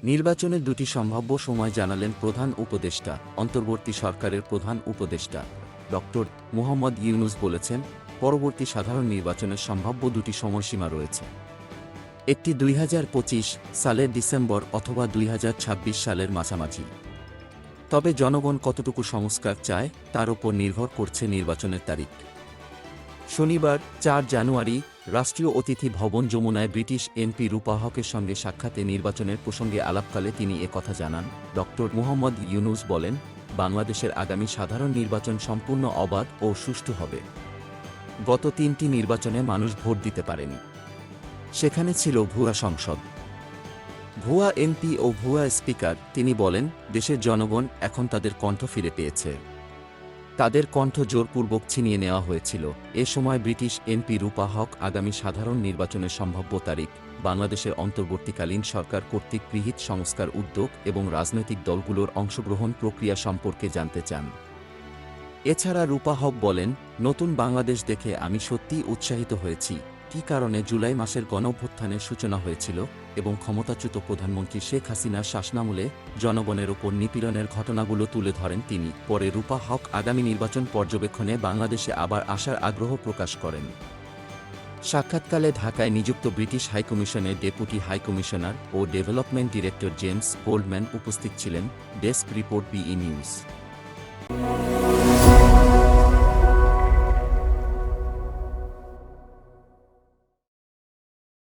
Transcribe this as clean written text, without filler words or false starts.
নির্বাচনের দুটি সম্ভাব্য সময় জানালেন প্রধান উপদেষ্টা। অন্তর্বর্তী সরকারের প্রধান উপদেষ্টা ডক্টর মুহম্মদ ইউনূস বলেছেন, পরবর্তী সাধারণ নির্বাচনের সম্ভাব্য দুটি সময়সীমা রয়েছে। একটি ২০২৫ সালের ডিসেম্বর অথবা ২০২৬ সালের মাঝামাঝি। তবে জনগণ কতটুকু সংস্কার চায় তার উপর নির্ভর করছে নির্বাচনের তারিখ। শনিবার ৪ জানুয়ারি রাষ্ট্রীয় অতিথি ভবন যমুনায় ব্রিটিশ এমপি রূপা হকের সঙ্গে সাক্ষাতে নির্বাচনের প্রসঙ্গে আলাপকালে তিনি একথা জানান। ডক্টর মুহম্মদ ইউনূস বলেন, বাংলাদেশের আগামী সাধারণ নির্বাচন সম্পূর্ণ অবাধ ও সুষ্ঠু হবে। গত ৩টি নির্বাচনে মানুষ ভোট দিতে পারেনি। সেখানে ছিল ভুয়া সংসদ, ভুয়া এমপি ও ভুয়া স্পিকার। তিনি বলেন, দেশের জনগণ এখন তাদের কণ্ঠ ফিরে পেয়েছে। তাদের কণ্ঠ জোরপূর্বক ছিনিয়ে নেওয়া হয়েছিল। এ সময় ব্রিটিশ এমপি রূপা হক আগামী সাধারণ নির্বাচনের সম্ভাব্য তারিখ, বাংলাদেশের অন্তর্বর্তীকালীন সরকার কর্তৃক গৃহীত সংস্কার উদ্যোগ এবং রাজনৈতিক দলগুলোর অংশগ্রহণ প্রক্রিয়া সম্পর্কে জানতে চান। এছাড়া রূপা হক বলেন, নতুন বাংলাদেশ দেখে আমি সত্যিই উৎসাহিত হয়েছি। কী কারণে জুলাই মাসের গণঅভ্যুত্থানের সূচনা হয়েছিল এবং ক্ষমতাচ্যুত প্রধানমন্ত্রী শেখ হাসিনার শাসনামলে জনগণের ওপর নিপীড়নের ঘটনাগুলো তুলে ধরেন তিনি। পরে রূপা হক আগামী নির্বাচন পর্যবেক্ষণে বাংলাদেশে আবার আসার আগ্রহ প্রকাশ করেন। সাক্ষাৎকালে ঢাকায় নিযুক্ত ব্রিটিশ হাইকমিশনের ডেপুটি হাইকমিশনার ও ডেভেলপমেন্ট ডিরেক্টর জেমস গোল্ডম্যান উপস্থিত ছিলেন। Desk report, BE news.